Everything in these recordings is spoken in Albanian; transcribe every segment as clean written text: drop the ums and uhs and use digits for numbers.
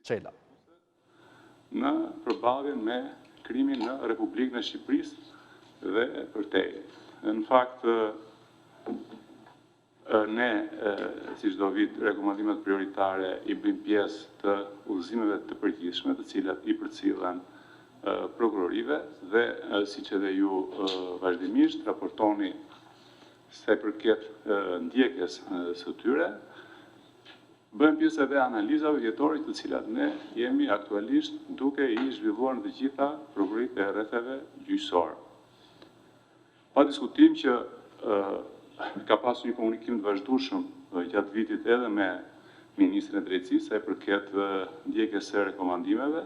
Çela. Në përballjen me krimin në Republikën e Shqipërisë dhe përtej. Në fakt, ne, si çdo vit, rekomandimet prioritare i bëjmë pjesë të udhëzimeve të përgjithshme, të cilat i përcillen prokurorive dhe, siç edhe ju vazhdimisht raportoni se përket ndjekjes së tyre, bëjmë pjesë edhe analizave vjetore të cilat ne jemi aktualisht duke i zhvilluar në të gjitha prokurit e rrethave gjyqësor. Pa diskutim që ka pasur një komunikim të vazhdueshëm gjatë vitit edhe me Ministrin e Drejtësisë sa i përket ndjekjes së rekomandimeve.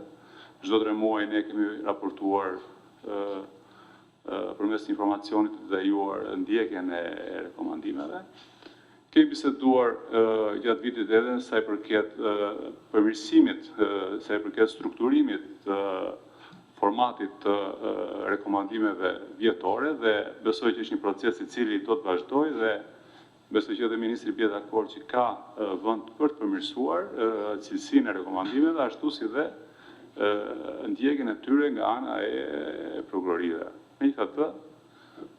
Çdo 3 muaj ne kemi raportuar përmes informacionit të detyruar ndjekjen e rekomandimeve. Kemi biseduar gjatë vitit edhe sa i përket përmirësimit, sa i përket strukturimit të formatit të rekomandimeve vjetore dhe besoj që është një proces i cili do të vazhdojë dhe besoj që edhe Ministri bie dakord që ka vend për të përmirësuar cilësinë e rekomandimeve, ashtu si dhe ndjekjen e tyre nga ana e prokurorive. Megjithatë,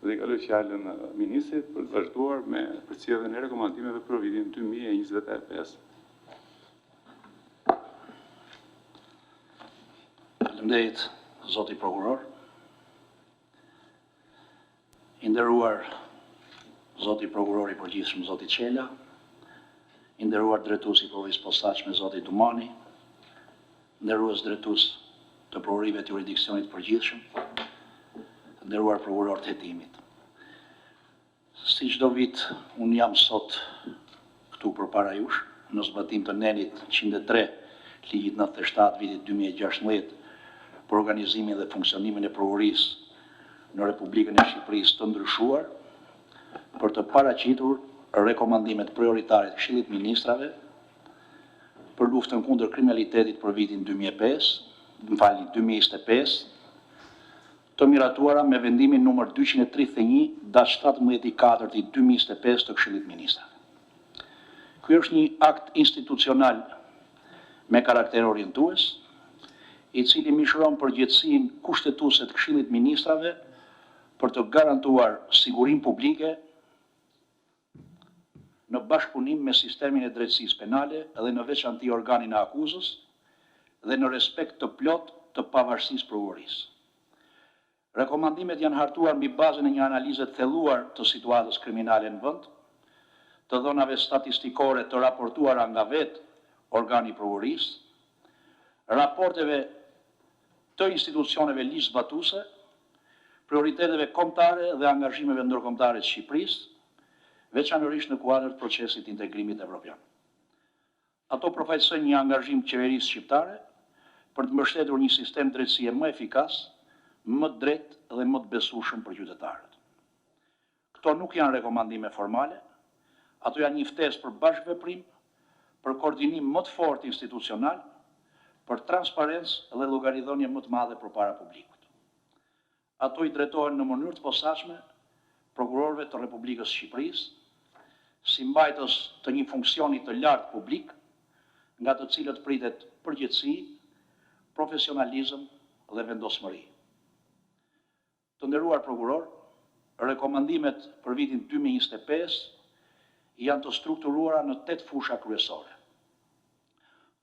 dhe i kaloj fjalën Ministrit për të vazhduar me përcjelljen e rekomandimeve për vitin 2025. Faleminderit, zoti prokuror. I nderuar zoti prokuror i përgjithshëm zoti Çela, i nderuar drejtues i prokurisë posaçme zoti Dumani, nderues drejtues të prokurive të jurisdiksionit të përgjithshëm, nderuar prokuror të hetimit. Si çdo vit, unë jam sot këtu përpara jush, në zbatim të nenit 103, ligjit 97 vitit 2016, për organizimin dhe funksionimin e prokurisë në Republikën e Shqipërisë të ndryshuar, për të paraqitur rekomandimet prioritare të Këshillit Ministrave për luftën kundër kriminalitetit për vitin 2025, të miratuara me vendimin numër 231/17/4/2025 të Këshillit Ministrave. Ky është një akt institucional me karakter orientues, i cili mishron përgjegjësinë kushtetuese të Këshillit Ministrave për të garantuar sigurinë publike në bashkëpunim me sistemin e drejtësisë penale dhe në veçanti organin e akuzës dhe në respekt të plot të pavarësisë prokurorisë. Rekomandimet janë hartuar mbi bazën e një analize të thelluar të situatës kriminale në vend, të dhënave statistikore të raportuara nga vetë organi i prokurorisë, raporteve të institucioneve ligjzbatuese, prioriteteve kombëtare dhe angazhimeve ndërkombëtare të Shqipërisë, veçanërisht në kuadër të procesit të integrimit evropian. Ato përfaqësojnë një angazhim të qeverisë shqiptare për të mbështetur një sistem drejtësie më efikas, më të drejtë dhe më të besueshëm për qytetarët. Këto nuk janë rekomandime formale, ato janë një ftesë për bashkëveprim, për koordinim më të fortë institucional, për transparencë dhe llogaridhënie më të madhe përpara publikut. Ato i drejtohen në mënyrë të posaçme prokurorëve të Republikës së Shqipërisë, si mbajtës të një funksioni të lartë publik, nga të cilët pritet përgjegjësi, profesionalizëm dhe vendosmëri. Të nderuar prokuror, rekomandimet për vitin 2025 janë të strukturuara në 8 fusha kryesore.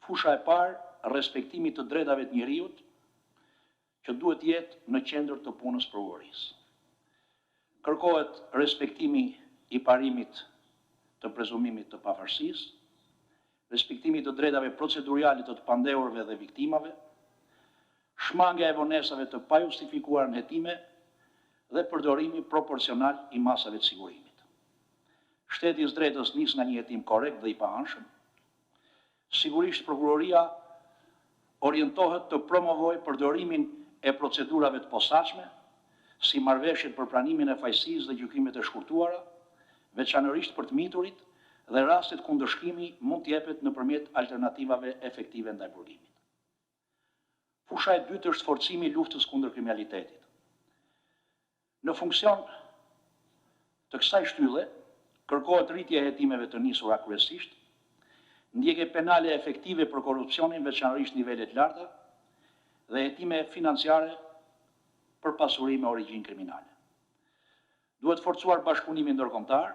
Fusha e parë, respektimi të drejtave të njerëzit, që duhet jetë në qendër të punës prokurorisë. Kërkohet respektimi i parimit të prezumimit të pavarësisë, respektimi të drejtave procedurale të pandehurve dhe viktimave, shmangja e vonesave të pajustifikuara në hetime dhe përdorimi proporcional i masave të sigurimit. Shteti i drejtës nis nga një hetim korrekt dhe i paanshëm. Sigurisht prokuroria orientohet të promovojë përdorimin e procedurave të posaçme, si marrëveshjet për pranimin e fajësisë dhe gjykimet e shkurtuara, veçanërisht për të miturit dhe rastet ku ndëshkimi mund të jepet nëpërmjet alternativave efektive ndaj burgimit. Fusha e dytë është forcimi i luftës kundër kriminalitetit. Në funksion të kësaj shtylle, kërkohet rritja e hetimeve të nisura kryesisht, ndjekje penale efektive për korrupsionin veçanërisht nivelet larta dhe hetime financiare për pasuri me origjinë kriminale. Duhet forcuar bashkëpunimin ndërkombëtar,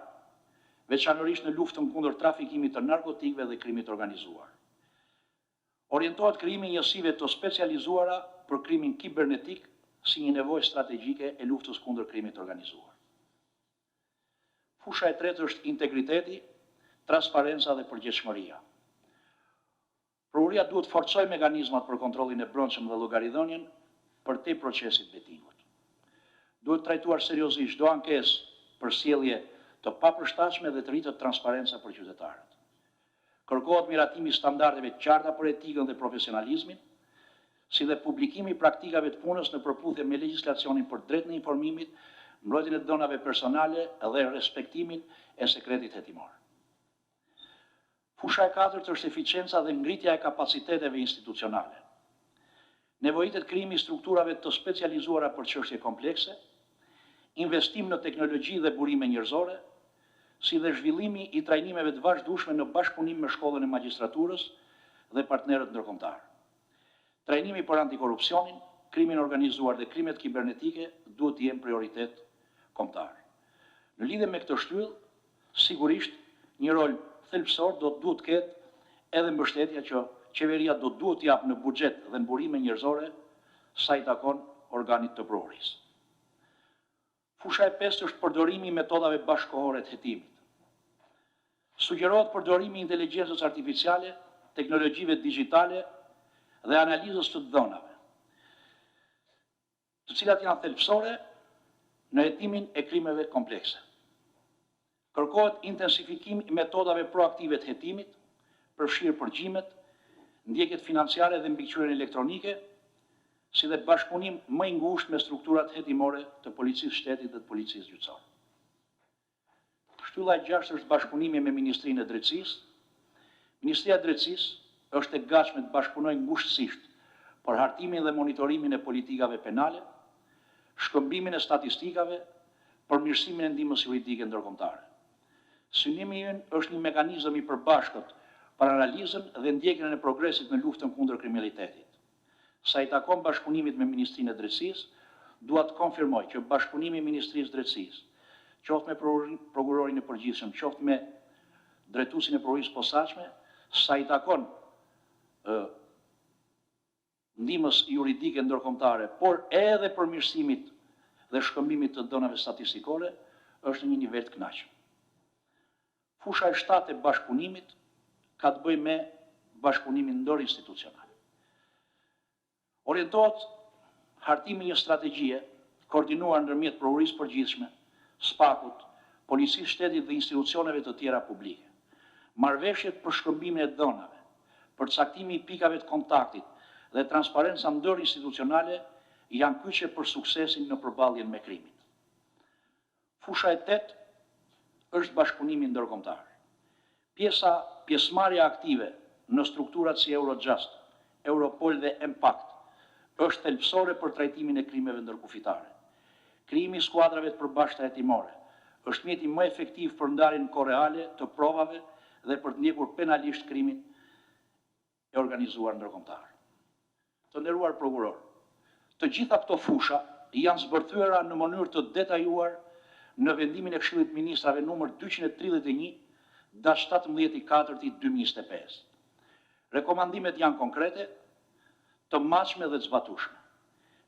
veçanërisht në luftën kundër trafikimit të narkotikëve dhe krimit organizuar. Orientohet krijimi i njësive të specializuara për krimin kibernetik si një nevojë strategjike e luftës kundër krimit organizuar. Fusha e tretë është integriteti, transparenca dhe përgjegjësia. Prokuroria duhet forcoj mekanizmat për kontrollin e brendshëm dhe llogaridhënien përtej procesit betimit. Duhet trajtuar seriozisht çdo ankesë për sjellje të papërshtatshme dhe të rritë transparenca për qytetarët. Kërkohet miratimi i standardeve të qarta për etikën dhe profesionalizmin, si dhe publikimi i praktikave të punës në përputhje me legjislacionin për drejtën e informimit, mbrojtjen e dhënave personale dhe respektimin e sekretit hetimor. Fusha e katërt është eficienca dhe ngritja e kapaciteteve institucionale. Nevojitet krijimi i strukturave të specializuara për çështje komplekse, investim në teknologji dhe burime njerëzore, si dhe zhvillimi i trajnimeve të vazhdueshme në bashkëpunim me shkollën e magjistraturës dhe partnerët ndërkombëtar. Trajnimi për antikorrupsionin, krimin organizuar dhe krimet kibernetike duhet të jenë prioritet kombëtar. Në lidhje me këtë shtyllë, sigurisht një rol thelbësor duhet të ketë edhe mbështetja që qeveria duhet të japë në buxhet dhe në burime njerëzore sa i takon organit të prokurorisë. Fusha e pestë është përdorimi i metodave bashkëkohore të hetimit. Sugjerohet përdorimi i inteligjencës artificiale, teknologjive digjitale dhe analizës të dhënave, të cilat janë thelbësore në hetimin e krimeve komplekse. Kërkohet intensifikim i metodave proaktive të hetimit, përfshirë përgjimet, ndjekjet financiare dhe mbikëqyrjen elektronike, si dhe bashkëpunim më i ngushtë me strukturat hetimore të policisë shtetit dhe të policisë gjyqësore. Shtylla e gjashtë është bashkëpunimi me Ministrinë e Drejtësisë. Ministria e Drejtësisë është e gatshme të bashkëpunojë ngushtësisht për hartimin dhe monitorimin e politikave penale, shkëmbimin e statistikave, përmirësimin e ndihmës juridike ndërkombëtare. Synimi ynë është një mekanizëm i përbashkët për analizën dhe ndjekjen e progresit në luftën kundër kriminalitetit. Sa i takon bashkëpunimit me Ministrinë e Drejtësisë, dua të konfirmoj që bashkëpunimi i Ministrisë së Drejtësisë, qoftë me prokurorin e përgjithshëm, qoftë me drejtuesin e prokurorisë posaçme, sa i takon ndihmës juridike ndërkombëtare, por edhe përmirësimit dhe shkëmbimit të dhënave statistikore, është në një nivel të kënaqshëm. Fusha e shtatë e bashkëpunimit ka të bëjë me bashkëpunimin ndërinstitucional. Orientohet hartimi një strategjie koordinuar ndërmjet prokurorisë përgjithshme, SPAK-ut, policisë shtetit dhe institucioneve të tjera publike. Marrëveshjet për shkëmbimin e dhënave, për caktimi i pikave të kontaktit dhe transparenca ndërinstitucionale janë kyçe për suksesin në përballjen me krimin. Fusha e tetë është bashkëpunimi ndërkombëtar. Pjesëmarrja aktive në strukturat si Eurojust, Europol dhe Impact është thelbësore për trajtimin e krimeve ndërkufitare. Krijimi i skuadrave të përbashkëta hetimore është mjeti më efektiv për ndarjen korreale të provave dhe për të ndjekur penalisht krimin e organizuar ndërkombëtar. Të nderuar prokuror, të gjitha këto fusha janë zbërthyera në mënyrë të detajuar në vendimin e Këshillit të Ministrave numër 231 dash 17/4/2025. Rekomandimet janë konkrete, të matshme dhe të zbatueshme.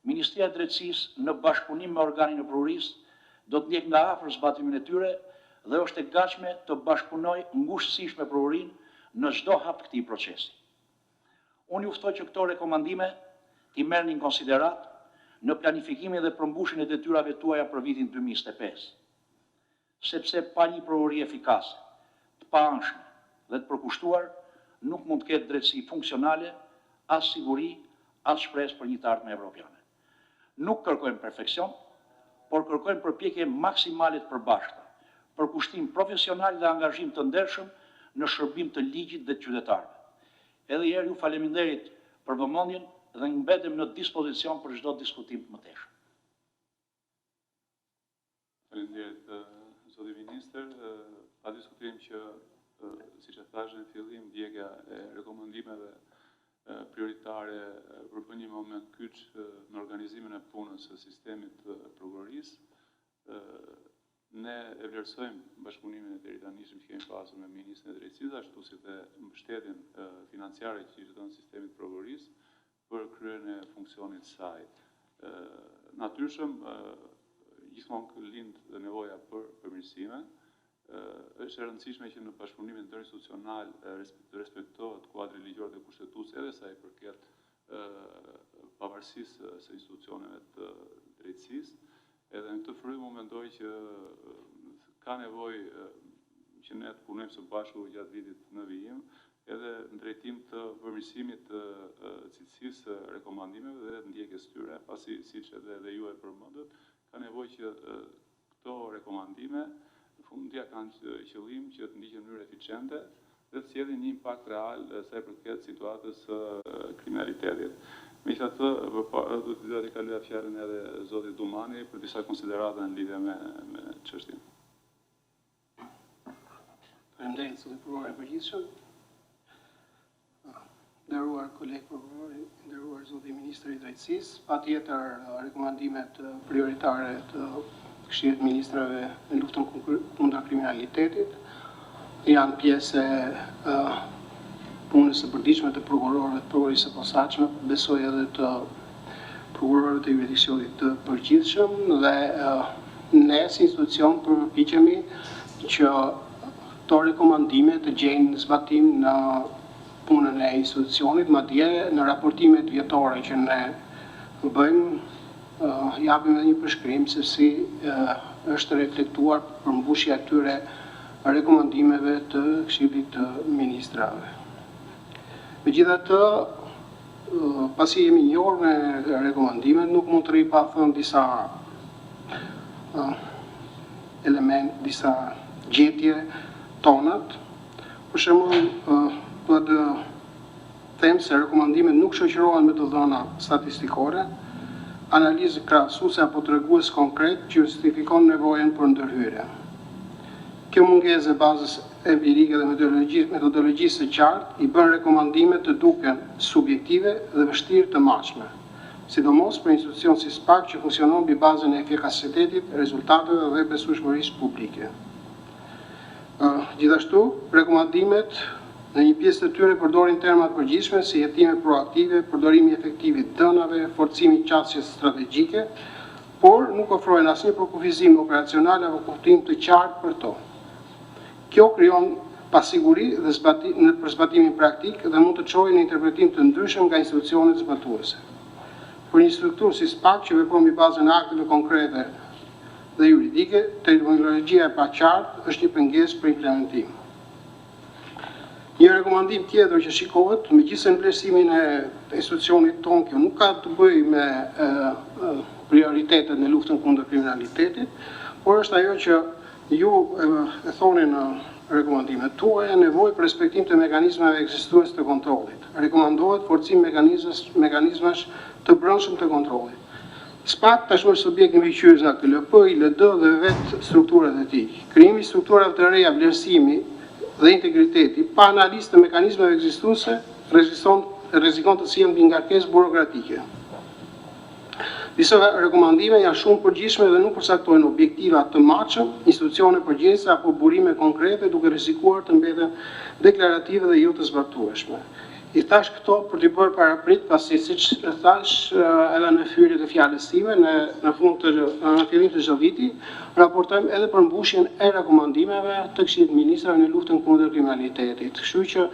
Ministria e Drejtësisë në bashkëpunim me organin e prokurorisë do të ndjek nga afër zbatimin e tyre dhe është e gatshme të bashkëpunojë ngushtësisht me prokurinë në çdo hap të këtij procesi. Unë ju ftoj që këto rekomandime t'i merrni në konsiderat në planifikimin dhe përmbushjen e detyrave tuaja për vitin 2025. Sepse pa një prokurori efikase, të paanshme dhe të përkushtuar, nuk mund të ketë drejtësi funksionale, as siguri, as shpresë për një të ardhme evropiane. Nuk kërkojmë perfeksion, por kërkojmë përpjekje maksimale të përbashkëta, përkushtim profesional dhe angazhim të ndershëm në shërbim të ligjit dhe të qytetarëve. Edhe herë ju faleminderit për vëmendjen dhe mbetem në dispozicion për çdo diskutim të mëtejshëm. Faleminderit, zoti ministër. Pa diskutim që siç e thash në fillim, ndjekja e rekomandimeve prioritare përbën një moment kyç në organizimin e punës së sistemit të prokurorisë. Ne e vlerësojmë bashkëpunimin e deritanishëm që kemi pasur me Ministrin e Drejtësisë, ashtu si dhe mbështetjen financiare që i çdon sistemit prokurorisë për kryerjen e funksionit të saj. Natyrshëm, gjithmonë lind nevoja për përmirësime. Është e rëndësishme që në bashkëpunimin interinstitucional të respektohet kuadri ligjor dhe kushtetues edhe sa i përket pavarësisë së institucioneve të drejtësisë. Edhe në këtë frymë mendoj që ka nevojë që ne të punojmë së bashku gjatë vitit në vijim, edhe në drejtim të përmirësimit të cilësisë së rekomandimeve dhe ndjekjes tyre, pasi siç edhe ju e përmendët, ka nevojë që këto rekomandime në fundja kanë qëllim që të ndiqen në mënyrë eficiente dhe të sjellin një impakt real sa i përket situatës së kriminalitetit. Megjithatë, do t'i kaloj fjalën edhe zotit Dumani për disa konsiderata në lidhje me çështjen. Faleminderit zotit prokuror i përgjithshëm. Nderuar kolegë prokuror, nderuar zoti ministri i drejtësisë, patjetër rekomandimet prioritare të Këshillit të Ministrave në luftën kundër kriminalitetit janë pjesë e punës së përditshme të prokurorëve të prokurorisë së posaçme, besoj edhe të prokurorëve të jurisdiksionit të përgjithshëm dhe ne si institucion përpiqemi që këto rekomandime të gjejnë zbatim në punën e institucionit, madje në raportimet vjetore që ne bëjmë, japim edhe një përshkrim se si është reflektuar përmbushja e këtyre rekomandimeve të Këshillit të Ministrave. Megjithatë, pasi jemi njohur me rekomandimet, nuk mund të rri pa thënë disa disa gjetje tonat. Për shembull, do të them se rekomandimet nuk shoqërohen me të dhëna statistikore, analizë krahasuese apo tregues konkret që justifikon nevojën për ndërhyrje. Kjo mungesë e bazës empirike dhe metodologjisë së qartë i bën rekomandimet të duken subjektive dhe vështirë të matshme, sidomos për institucion si SPAK që funksionon mbi bazën e efikasitetit, rezultateve dhe besueshmërisë publike. Gjithashtu, rekomandimet në një pjesë të tyre përdorin terma të përgjithshme si jetime proaktive, përdorimi efektiv i dënave, forcimi i qasjes strategjike, por nuk ofrojnë asnjë përkufizim operacional apo kuptim të qartë për to. Kjo krijon pasiguri dhe për zbatimin praktik dhe mund të çojë në interpretim të ndryshëm nga institucionet zbatuese. Për një strukturë si SPAK që vepron mbi bazën e akteve konkrete dhe juridike, terminologjia e paqartë është një pengesë për implementim. Një rekomandim tjetër që shikohet, megjithëse në vlerësimin e institucionit tonë kjo nuk ka të bëjë me prioritetet në luftën kundër kriminalitetit, por është ajo që ju e thoni në rekomandimet tuaja, nevojë për respektim të mekanizmave ekzistues të kontrollit. Rekomandohet forcim mekanizmash të brendshëm të kontrollit. SPAK tashmë është subjekt mbikëqyrës nga KLP, ILD dhe vetë strukturat e tij. Krijimi i strukturave të reja, vlerësimi dhe integriteti pa analizë të mekanizmave ekzistuese rrezikon të sjellë mbi ngarkesë burokratike. Disa rekomandime janë shumë përgjithshme dhe nuk përcaktojnë objektiva të matshëm, institucione përgjegjëse apo burime konkrete, duke rrezikuar të mbeten deklarative dhe jo të zbatueshme. I thash këto për t'i bërë paraprit, pasi siç e thash edhe në hyrje të fjalës time, në fillim të çdo viti, raportojmë edhe për mbushjen e rekomandimeve të Këshillit të Ministrave në luftën kundër kriminalitetit. Kështu që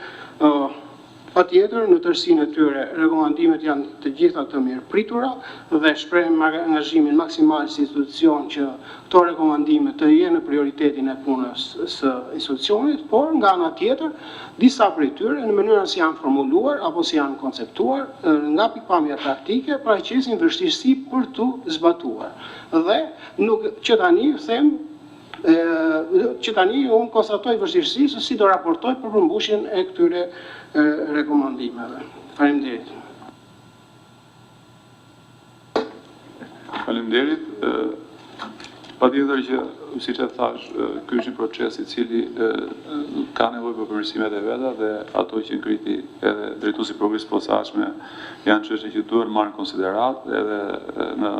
patjetër në tërësinë e tyre rekomandimet janë të gjitha të mirë pritura dhe shprehim angazhimin maksimal si institucion që këto rekomandime të jenë në prioritetin e punës së institucionit, por nga ana tjetër disa prej tyre në mënyrën si janë formuluar apo si janë konceptuar nga pikpamja praktike paraqesin vështirësi për tu zbatuar. Dhe nuk që tani them unë konstatoj vështirësi se si do raportoj për përmbushjen e këtyre rekomandimeve. Faleminderit. Faleminderit. Patjetër që, siç e thash, ky është një proces i cili ka nevojë për përmirësimet e veta dhe ato që ngriti edhe drejtuesi i progresit posaçme janë çështje që duhen marrë në konsiderat edhe në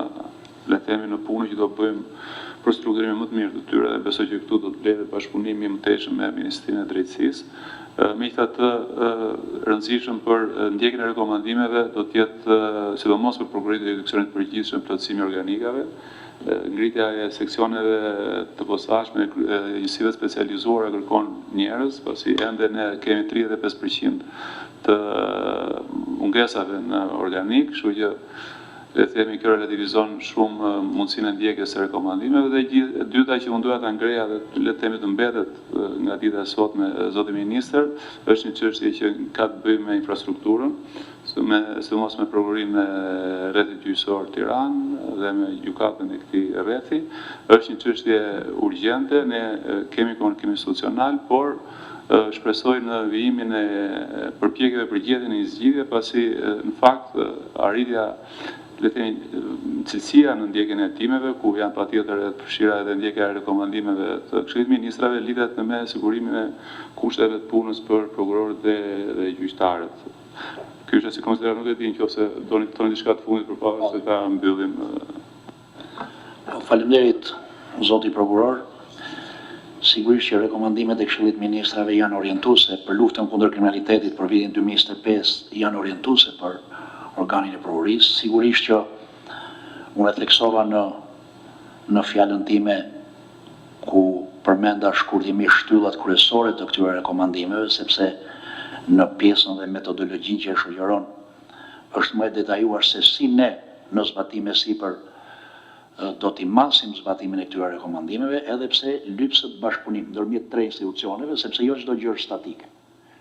le të themi në punën që do bëjmë për strukturimin më të mirë të tyre dhe besoj që këtu do të vlejë bashkëpunimi i mëtejshëm me Ministrinë e Drejtësisë. Megjithatë, rëndësishëm për ndjekjen e rekomandimeve do të jetë sidomos për prokurorin e eduksionit të përgjithshëm plotësimi organikave, ngritja e seksioneve të posaçme, njësive specializuara kërkon njerëz, pasi ende ne kemi 35% të mungesave në organik, kështu që le të themi kjo relativizon shumë mundësinë e ndjekjes së rekomandimeve dhe e dyta që unë doja ta ngreja dhe le të themi të mbetet nga dita e sotme zoti ministër, është një çështje që ka të bëjë me infrastrukturën, sidomos me prokurorinë e rrethit gjyqësor Tiranë dhe me gjykatën e këtij rrethi. Është një çështje urgjente, ne kemi komunikim institucional, por shpresoj në vijimin e përpjekjeve për gjetjen e një zgjidhje, pasi në fakt arritja le të themi cilësia në ndjekjen e hetimeve, ku janë patjetër përfshira edhe ndjekja e rekomandimeve të Këshillit të Ministrave, lidhet me sigurimin e kushteve të punës për prokurorët dhe gjyqtarët. Ky është si konsiderat, nuk e di nëse doni të thoni diçka të fundit përpara se ta mbyllim. Faleminderit zoti prokuror. Sigurisht që rekomandimet e Këshillit të Ministrave janë orientuese për luftën kundër kriminalitetit për vitin 2025, janë orientuese për organin e prokurorisë. Sigurisht që unë e theksova në fjalën time ku përmenda shkurtimisht shtyllat kryesore të këtyre rekomandimeve, sepse në pjesën dhe metodologjinë që e shoqëron është më e detajuar se si ne në zbatime sipër do t'i masim zbatimin e këtyre rekomandimeve, edhe pse lypsët bashkëpunim ndërmjet 3 institucioneve, sepse jo çdo gjë është statike.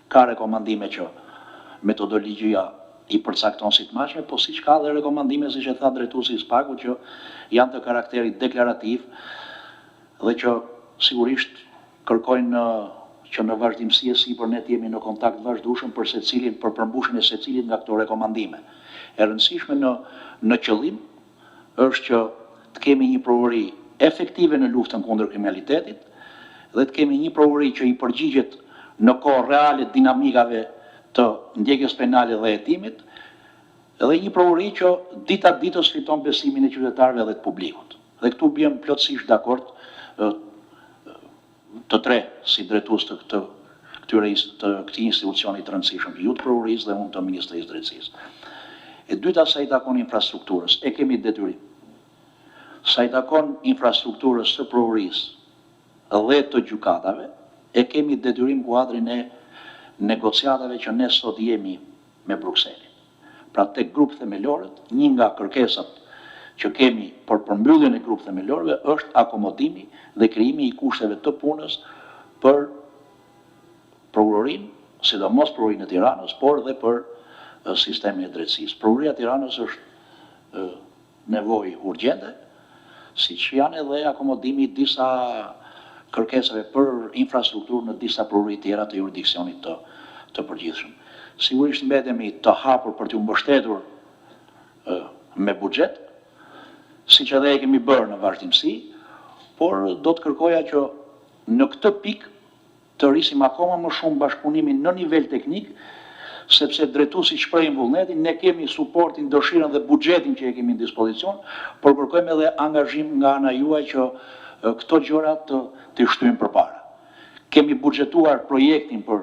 Ka rekomandime që metodologjia i përcakton si të mashme, po siç ka dhe rekomandime, siç e tha drejtuesi i SPAK-ut, që janë të karakterit deklarativ dhe që sigurisht kërkojnë që në vazhdimsi e sipër ne të jemi në kontakt vazhdueshëm për përmbushjen e secilit nga këto rekomandime. E rëndësishme në qëllim është që të kemi një prokurori efektive në luftën kundër kriminalitetit dhe të kemi një prokurori që i përgjigjet në kohë reale dinamikave të ndjekjes penale dhe hetimit, dhe një prokurori që dita ditës fiton besimin e qytetarëve dhe të publikut. Dhe këtu bjem plotësisht dakord të tre si drejtues të këtij institucioni të rëndësishëm, ju të prokurorisë dhe unë të Ministrisë së Drejtësisë. E dyta sa i takon infrastrukturës, e kemi detyrim. Sa i takon infrastrukturës së prokurorisë dhe të gjykatave, e kemi detyrim kuadrin e negociatave që ne sot jemi me Brukselin. Pra tek grup themelorët, një nga kërkesat që kemi për përmbylljen e grup themelorëve është akomodimi dhe krijimi i kushteve të punës për prokurorinë, sidomos prokurorinë e Tiranës, por dhe për sistemin e drejtësisë. Prokuroria e Tiranës është nevojë urgjente, siç janë edhe akomodimi disa kërkesave për infrastrukturë në disa prokurori tjera të jurisdiksionit të përgjithshëm. Sigurisht mbetemi të hapur për t'u mbështetur me buxhet, siç edhe e kemi bërë në vazhdimsi, por do të kërkoja që në këtë pikë të rrisim akoma më shumë bashkëpunimin në nivel teknik, sepse drejtuesi shprehin vullnetin, ne kemi suportin, dëshirën dhe buxhetin që e kemi në dispozicion, por kërkojmë edhe angazhim nga ana juaj që këto gjëra të shtyjmë përpara. Kemi buxhetuar projektin për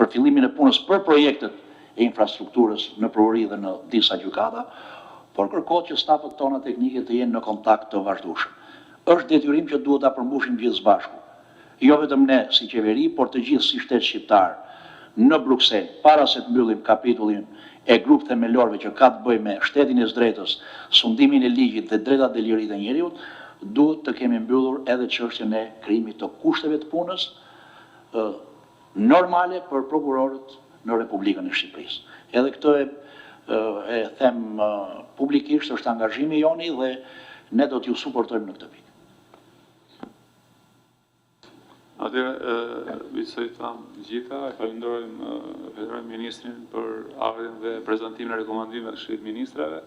fillimin e punës për projektet e infrastrukturës në prokurori dhe në disa gjykata, por kërkohet që stafët tona teknike të jenë në kontakt të vazhdueshëm. Është detyrim që duhet ta përmbushim gjithë së bashku. Jo vetëm ne si qeveri, por të gjithë si shtet shqiptar në Bruksel, para se të mbyllim kapitullin e grup themelorëve që ka të bëjë me shtetin e së drejtës, sundimin e ligjit dhe drejtat dhe liritë e njeriut, duhet të kemi mbyllur edhe çështjen e krijimit të kushteve të punës normale për prokurorët në Republikën e Shqipërisë. Edhe këtë e them publikisht, është angazhimi joni dhe ne do t'ju suportojmë në këtë pikë. Atëherë, sa i thamë gjitha, falenderojmë ministrin për ardhjen dhe prezantimin e rekomandimeve të Këshillit të Ministrave.